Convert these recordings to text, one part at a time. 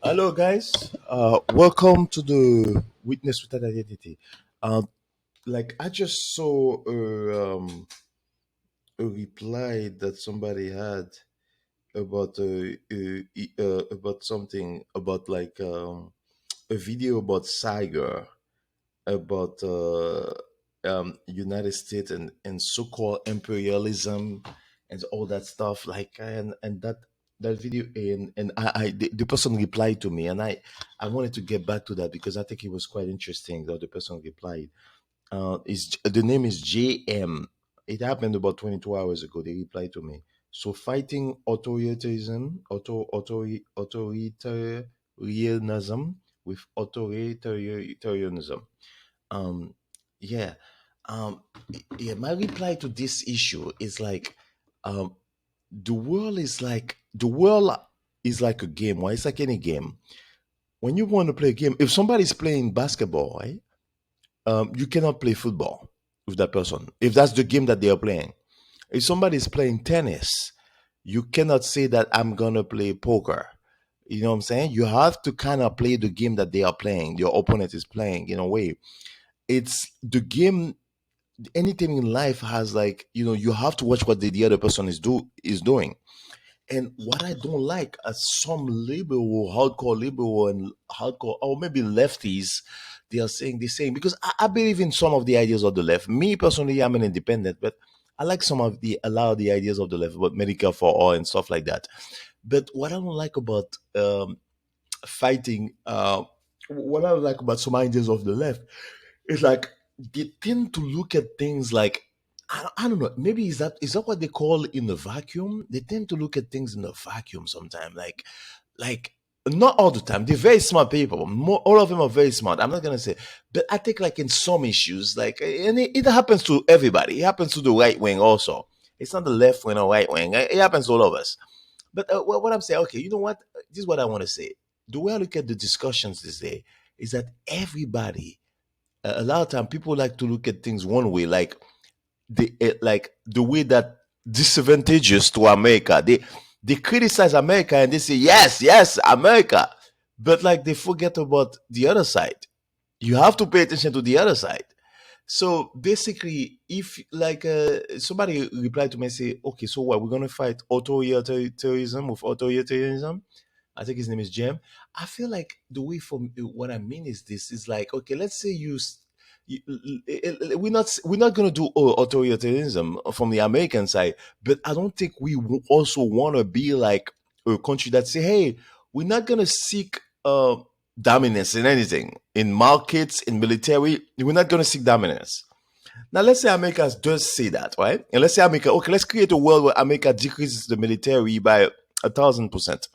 Hello, guys. Welcome to the Witness Without Identity. Uh, I just saw a reply that somebody had about something about a video about Saagar, about United States and so-called imperialism and all that stuff. And that video and the person replied to me, and I wanted to get back to that because I think it was quite interesting that the person replied. Is the name is JM. It happened about 22 hours ago. They replied to me. So fighting authoritarianism, authoritarianism with authoritarianism. Um, yeah, um, yeah. My reply to this issue is um, the world is like a game. Right? It's like any game. When you want to play a game, if somebody's playing basketball, right, you cannot play football with that person if that's the game that they are playing. If somebody's playing tennis, you cannot say that I'm gonna play poker. You know what I'm saying? You have to kind of play the game that they are playing. Your opponent is playing in a way. It's the game. Anything in life has you have to watch what the other person is doing. And what I don't like as some liberal, hardcore liberal and hardcore, or maybe lefties, they're saying because I believe in some of the ideas of the left. Me personally, I'm an independent, but I like some of the a lot of the ideas of the left about Medicare for all and stuff like that. But what I don't like about fighting, what I don't like about some ideas of the left is like they tend to look at things like I don't know. Maybe is that what they call in a vacuum? They tend to look at things in a vacuum sometimes. Like not all the time. They're very smart people. All of them are very smart. I'm not gonna say, but I think like in some issues, and it happens to everybody. It happens to the right wing also. It's not the left wing or right wing. It happens to all of us. But what I'm saying, okay, you know what? This is what I want to say. The way I look at the discussions this day is that everybody, a lot of time, people like to look at things one way, like the way that disadvantageous to America. They criticize America and they say yes, yes, America, but like they forget about the other side. You have to pay attention to the other side. So basically, if somebody replied to me and say, okay, so what we're gonna fight authoritarianism with authoritarianism. I think his name is Jim. I feel like the way for what I mean is this is like okay, let's say we're not going to do authoritarianism from the American side, but I don't think we also want to be like a country that say, hey, we're not going to seek dominance in anything, in markets, in military. We're not going to seek dominance. Now, let's say America does say that, right? And let's say America, okay, let's create a world where America decreases the military by 1,000%.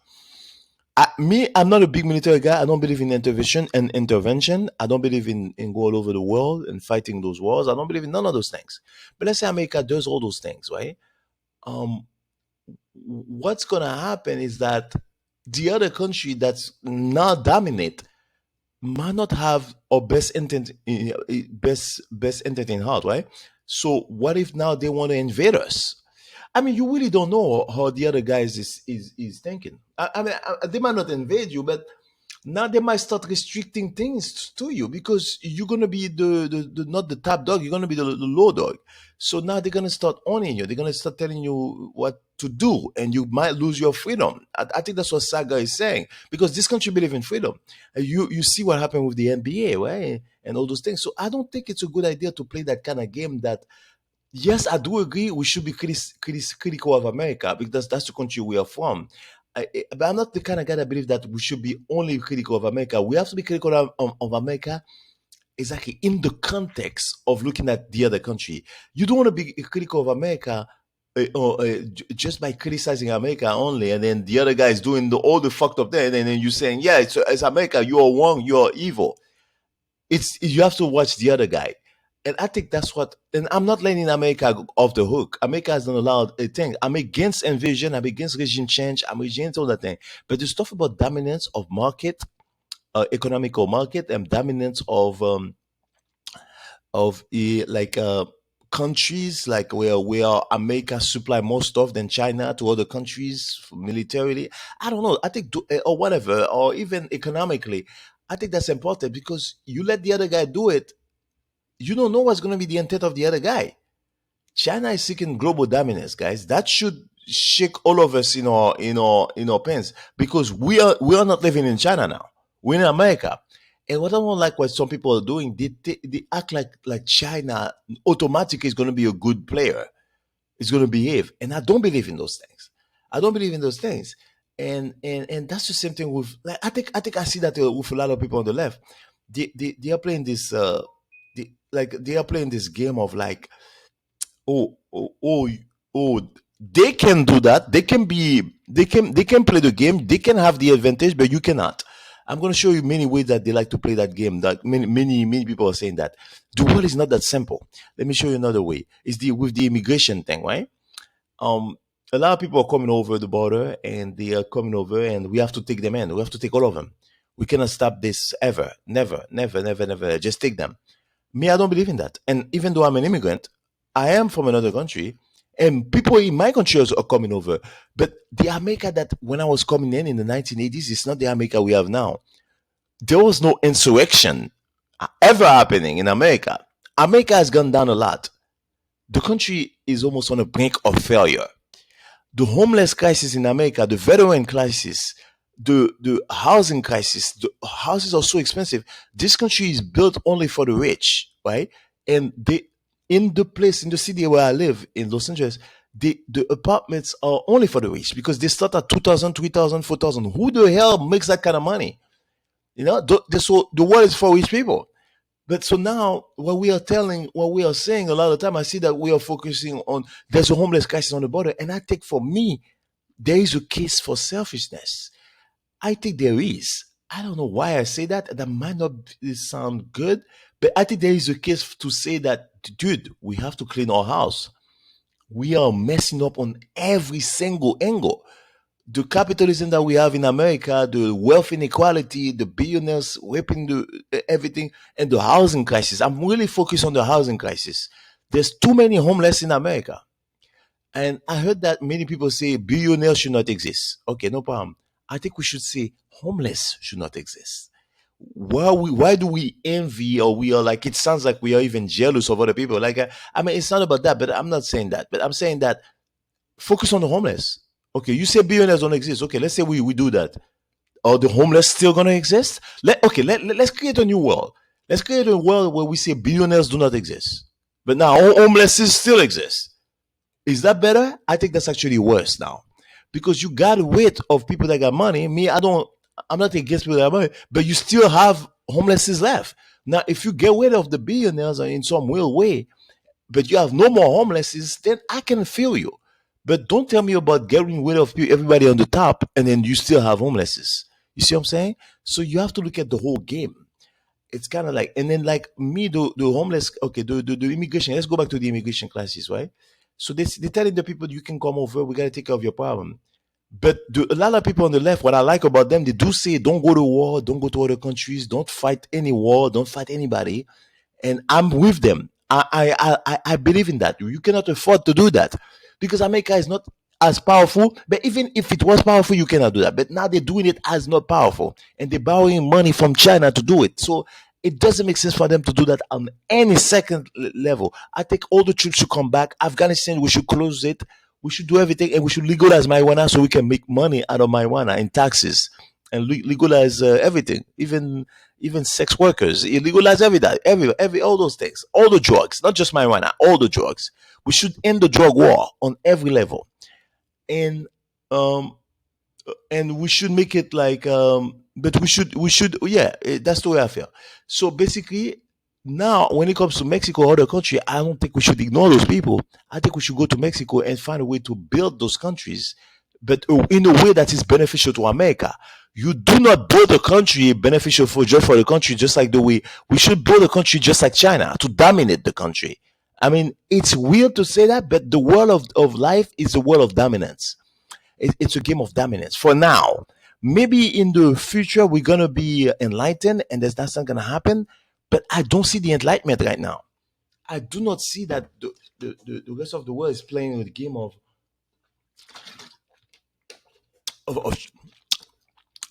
I'm not a big military guy. I don't believe in intervention and intervention. I don't believe in go all over the world and fighting those wars. I don't believe in none of those things. But let's say America does all those things, right? Um, what's gonna happen is that the other country that's not dominate might not have our best intent in heart, right? So what if now they want to invade us? I mean, you really don't know how the other guys is thinking. They might not invade you, but now they might start restricting things to you because you're gonna be the not the top dog. You're gonna be the low dog. So now they're gonna start owning you. They're gonna start telling you what to do, and you might lose your freedom. I think that's what Saga is saying because this country believes in freedom. You see what happened with the NBA, right? And all those things. So I don't think it's a good idea to play that kind of game that yes, I do agree. We should be critical of America because that's the country we are from. But I'm not the kind of guy that believes that we should be only critical of America. We have to be critical of America exactly in the context of looking at the other country. You don't want to be critical of America just by criticizing America only, and then the other guy is doing all the fucked up there, and then you're saying, yeah, it's America. You are wrong. You are evil. It's you have to watch the other guy. And I think that's what, and I'm not letting America off the hook. America has not allowed a thing. I'm against invasion. I'm against regime change. I'm against all that thing. But the stuff about dominance of market, economical market, and dominance of countries like where America supply more stuff than China to other countries militarily. I don't know. I think or whatever, or even economically. I think that's important because you let the other guy do it. You don't know what's going to be the intent of the other guy. China is seeking global dominance, guys. That should shake all of us in our pants because we are not living in China now. We're in America. And what I don't like what some people are doing, they act like China automatically is going to be a good player. It's going to behave, and I don't believe in those things. I don't believe in those things, and that's the same thing with. Like, I think I see that with a lot of people on the left. They are playing this they are playing this game of like oh oh oh oh they can do that, they can play the game, they can have the advantage, but you cannot. I'm going to show you many ways that they like to play that game, that many people are saying that the world is not that simple. Let me show you another way. It's the with the immigration thing, right? um a lot of people are coming over the border, and they are coming over, and we have to take them in, we have to take all of them. We cannot stop this ever, never, never, never, never. Just take them. Me, I don't believe in that. And even though I'm an immigrant, I am from another country, and people in my country also are coming over. But the America that when I was coming in the 1980s, is not the America we have now. There was no insurrection ever happening in America. America has gone down a lot. The country is almost on the brink of failure. The homeless crisis in America, the veteran crisis, the housing crisis. The houses are so expensive. This country is built only for the rich, right? And they in the place in the city where I live in Los Angeles, the apartments are only for the rich because they start at 2,000, 3,000, 4,000. Who the hell makes that kind of money? So the world is for rich people. But so now, what we are saying a lot of the time, I see that we are focusing on there's a homeless crisis on the border, and I think for me there is a case for selfishness. I think there is. I don't know why I say that. That might not sound good, but I think there is a case to say that, dude, we have to clean our house. We are messing up on every single angle. The capitalism that we have in America, the wealth inequality, the billionaires whipping everything, and the housing crisis. I'm really focused on the housing crisis. There's too many homeless in America. And I heard that many people say billionaires should not exist. Okay, no problem. I think we should say homeless should not exist. Why do we envy, or we are like, it sounds like we are even jealous of other people? Like, I mean, it's not about that, but I'm not saying that. But I'm saying that focus on the homeless. Okay, you say billionaires don't exist. Okay, let's say we do that. Are the homeless still gonna exist? Let's create a new world. Let's create a world where we say billionaires do not exist, but now homeless still exist. Is that better? I think that's actually worse now, because you got rid of people that got money. Me, I don't. I'm not against people that have money, but you still have homeless left. Now, if you get rid of the billionaires in some real way, but you have no more homeless, then I can feel you. But don't tell me about getting rid of everybody on the top, and then you still have homeless. You see what I'm saying? So you have to look at the whole game. It's kind of like, and then like me, the homeless, okay, the immigration. Let's go back to the immigration crisis, right? So they're telling the people, you can come over, we got to take care of your problem. But a lot of people on the left, what I like about them, they do say, don't go to war, don't go to other countries, don't fight any war, don't fight anybody. And I'm with them. I believe in that. You cannot afford to do that because America is not as powerful. But even if it was powerful, you cannot do that. But now they're doing it as not powerful, and they're borrowing money from China to do it. So it doesn't make sense for them to do that on any second level. I think all the troops should come back. Afghanistan, we should close it. We should do everything, and we should legalize marijuana so we can make money out of marijuana in taxes, and legalize everything, even sex workers. Legalize everything, every all those things, all the drugs, not just marijuana, all the drugs. We should end the drug war on every level, and um, and we should make it like but we should yeah, that's the way I feel. So basically, now when it comes to Mexico or other country, I don't think we should ignore those people. I think we should go to Mexico and find a way to build those countries, but in a way that is beneficial to America. You do not build a country beneficial for just for the country, just like the way we should build a country just like China to dominate the country. I mean, it's weird to say that, but the world of life is a world of dominance. It's a game of dominance for now. Maybe in the future we're gonna be enlightened, and that's not gonna happen. But I don't see the enlightenment right now. I do not see that. the rest of the world is playing the game of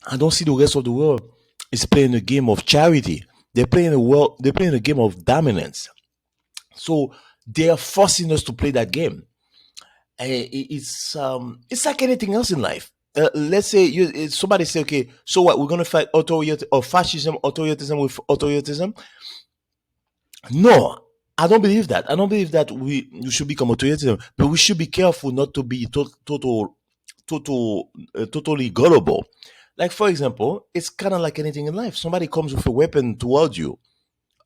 I don't see the rest of the world is playing a game of charity. They're playing a game of dominance. So they are forcing us to play that game. It's like anything else in life. Let's say somebody say, okay, so what? We're gonna fight authority or fascism, authoritarianism with authoritarianism. No, I don't believe that. I don't believe that we should become authoritarian, but we should be careful not to be totally gullible. Like for example, it's kind of like anything in life. Somebody comes with a weapon towards you.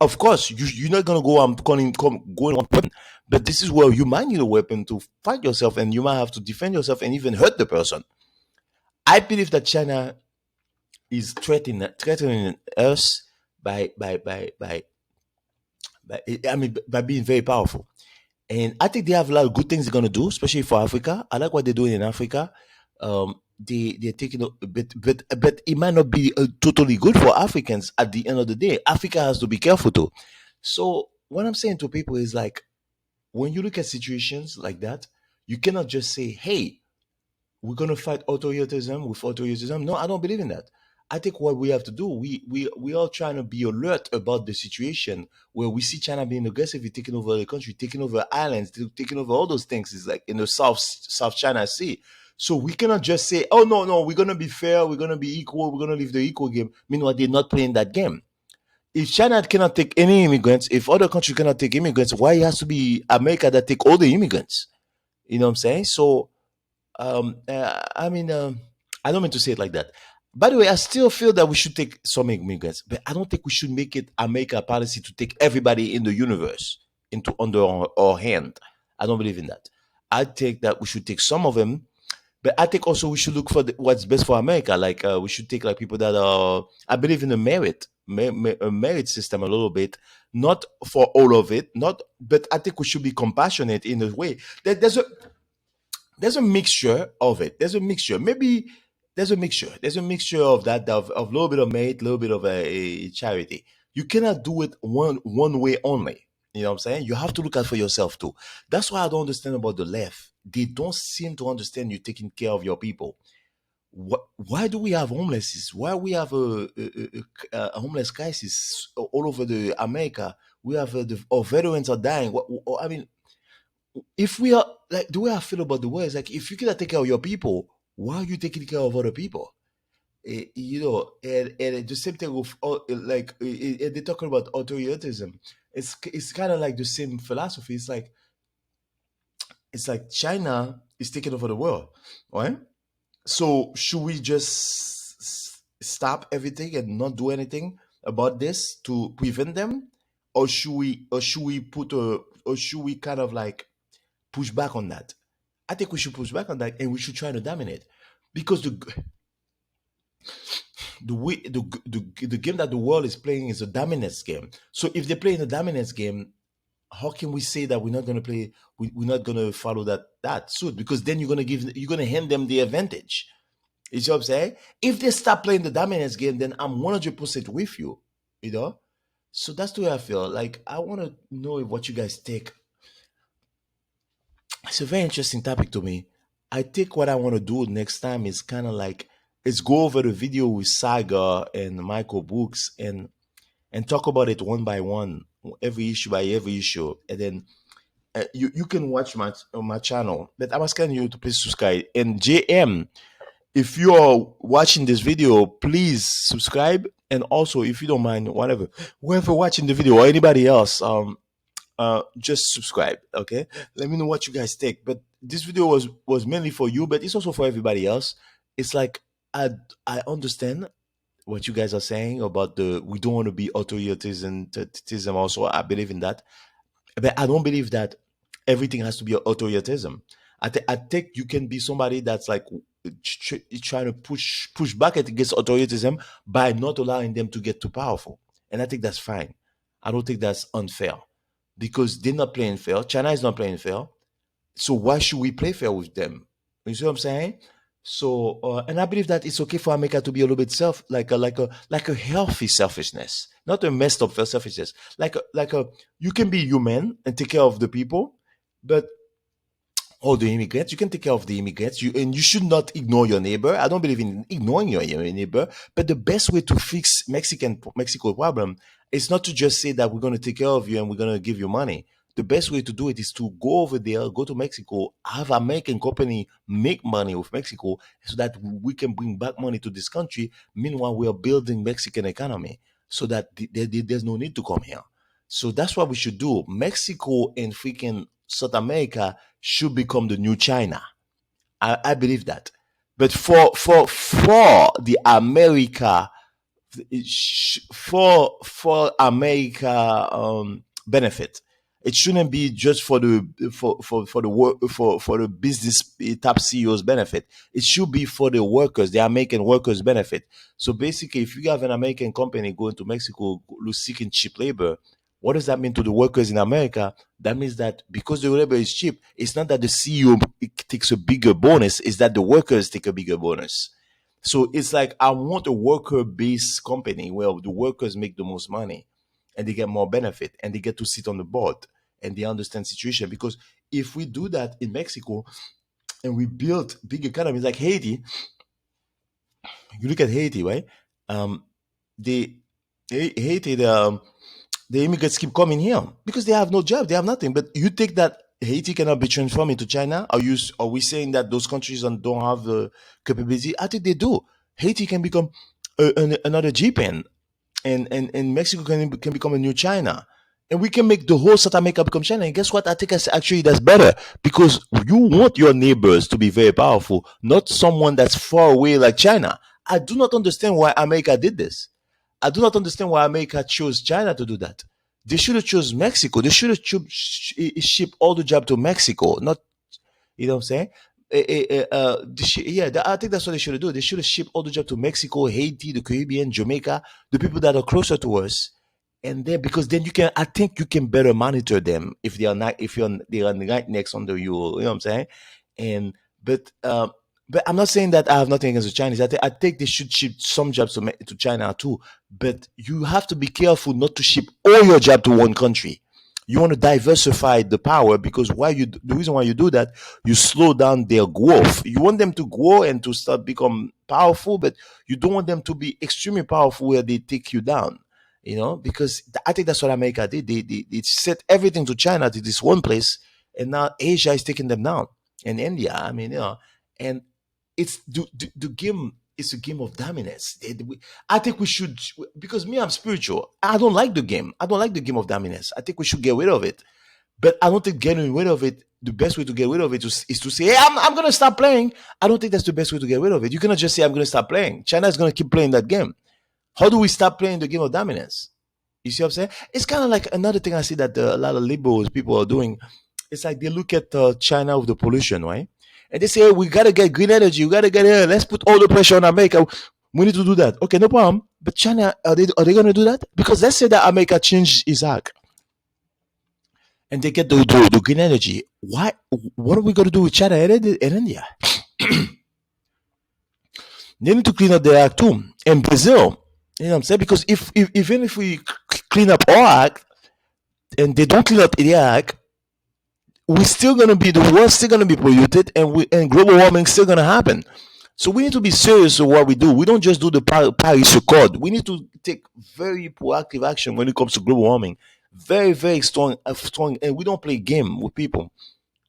Of course, you're not gonna go. I'm calling going on weapon, but this is where you might need a weapon to fight yourself, and you might have to defend yourself and even hurt the person. I believe that China is threatening us by I mean by being very powerful. And I think they have a lot of good things they're gonna do, especially for Africa. I like what they're doing in Africa. They're taking a bit, but it might not be totally good for Africans. At the end of the day, Africa has to be careful too. So what I'm saying to people is like, when you look at situations like that, you cannot just say, "Hey, we're gonna fight authoritarianism with authoritarianism." No, I don't believe in that. I think what we have to do, we are trying to be alert about the situation where we see China being aggressive, taking over the country, taking over islands, taking over all those things. Is like in the South China Sea. So we cannot just say, "Oh no, we're gonna be fair, we're gonna be equal, we're gonna leave the equal game." Meanwhile, they're not playing that game. If China cannot take any immigrants, if other countries cannot take immigrants, why it has to be America that take all the immigrants? You know what I'm saying? So I mean, I don't mean to say it like that. By the way, I still feel that we should take some immigrants, but I don't think we should make it America policy to take everybody in the universe into under our hand. I don't believe in that. I think that we should take some of them, but I think also we should look for what's best for America. Like we should take like people that are. I believe in a a merit system a little bit, not for all of it, not. But I think we should be compassionate in a way. There's a mixture of it. There's a mixture. Maybe there's a mixture. There's a mixture of that of a little bit of merit, a little bit of a charity. You cannot do it one way only. You know what I'm saying? You have to look out for yourself too. That's why I don't understand about the left. They don't seem to understand you taking care of your people. Why do we have homelessness? Why we have a homeless crisis all over the America? We have our veterans are dying. I mean, if we are like the way I feel about the world is like, if you cannot take care of your people, why are you taking care of other people? You know, and the same thing with they're talking about authoritarianism. It's kind of like the same philosophy. It's like China is taking over the world, right? So should we just stop everything and not do anything about this to prevent them, or should we put a or should we kind of like push back on that? I think we should push back on that and we should try to dominate, because the way the game that the world is playing is a dominance game. So if they're playing a dominance game, how can we say that we're not going to play? We're not going to follow that suit, because then you're going to hand them the advantage. You see what I'm saying? If they stop playing the dominance game, then I'm 100% with you. You know. So that's the way I feel. Like I want to know what you guys think. It's a very interesting topic to me. I think what I want to do next time is kind of like, let's go over the video with Saga and Michael Books and talk about it one by one, every issue by every issue, and then you can watch my channel. But I'm asking you to please subscribe. And JM, if you are watching this video, please subscribe. And also, if you don't mind, whoever watching the video or anybody else, just subscribe. Okay, let me know what you guys think. But this video was mainly for you, but it's also for everybody else. It's like I understand what you guys are saying about the we don't want to be authoritarianism. Also, I believe in that, but I don't believe that everything has to be authoritarianism. I think you can be somebody that's like trying to push back against authoritarianism by not allowing them to get too powerful, and I think that's fine. I don't think that's unfair, because they're not playing fair. China is not playing fair, so why should we play fair with them? You see what I'm saying? So, and I believe that it's okay for America to be a little bit like a healthy selfishness, not a messed up selfishness. You can be human and take care of the people, But all the immigrants, you can take care of the immigrants. And you should not ignore your neighbor. I don't believe in ignoring your neighbor. But the best way to fix Mexico problem is not to just say that we're going to take care of you and we're going to give you money. The best way to do it is to go over there, go to Mexico, have American company make money with Mexico, so that we can bring back money to this country. Meanwhile, we are building Mexican economy, so that there's no need to come here. So that's what we should do. Mexico and freaking South America should become the new China. I believe that. But for the America, for America benefit, it shouldn't be just for the work for the business top CEOs benefit. It should be for the workers, the American workers benefit. So basically, if you have an American company going to Mexico seeking cheap labor, what does that mean to the workers in America? That means that because the labor is cheap, it's not that the CEO takes a bigger bonus, it's that the workers take a bigger bonus. So it's like I want a worker-based company where the workers make the most money and they get more benefit and they get to sit on the board and they understand situation. Because if we do that in Mexico and we build big economies like Haiti, you look at Haiti, right? Um, they Haiti, the immigrants keep coming here because they have no job, they have nothing. But you think that Haiti cannot be transformed into China? Are we saying that those countries don't have the capability? I think they do. Haiti can become another Japan, and Mexico can become a new China. And we can make the whole South America become China. And guess what? I think actually that's better because you want your neighbors to be very powerful, not someone that's far away like China. I do not understand why America did this. I do not understand why America chose China to do that. They should have chose Mexico. They should have shipped all the job to Mexico, not, you know what I'm saying? I think that's what they should do. They should have shipped all the job to Mexico, Haiti, the Caribbean, Jamaica, the people that are closer to us, and then because then I think you can better monitor them if they are not, if you're they are right next under you. You know what I'm saying? And but but I'm not saying that I have nothing against the Chinese. I think they should ship some jobs to China too. But you have to be careful not to ship all your job to one country. You want to diversify the power because the reason why you do that, you slow down their growth. You want them to grow and to start become powerful, but you don't want them to be extremely powerful where they take you down. Because I think that's what America did. They set everything to China, to this one place, and now Asia is taking them down, and India. I mean, and it's the game. It's a game of dominance. I think we should, because me, I'm spiritual. I don't like the game. I don't like the game of dominance. I think we should get rid of it. But I don't think getting rid of it, the best way to get rid of it is to say, hey, I'm going to stop playing. I don't think that's the best way to get rid of it. You cannot just say, I'm going to stop playing. China is going to keep playing that game. How do we stop playing the game of dominance? You see what I'm saying? It's kind of like another thing I see that a lot of liberals people are doing. It's like they look at China with the pollution, right? And they say, hey, we got to get green energy. We got to get here. Let's put all the pressure on America. We need to do that. Okay, no problem. But China, are they going to do that? Because let's say that America changed its act and they get the green energy. Why? What are we going to do with China and India? They need to clean up their act too. And Brazil, you know what I'm saying? Because even if we clean up our act and they don't clean up their act, we're still going to be, the world's still going to be polluted, and global warming still going to happen. So we need to be serious with what we do. We don't just do the Paris Accord. We need to take very proactive action when it comes to global warming. Very, very strong, and we don't play game with people.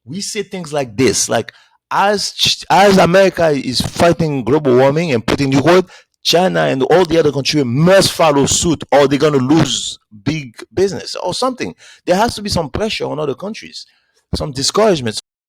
We say things like this, like as America is fighting global warming and putting the world, China and all the other countries must follow suit, or they're going to lose big business or something. There has to be some pressure on other countries, some discouragement.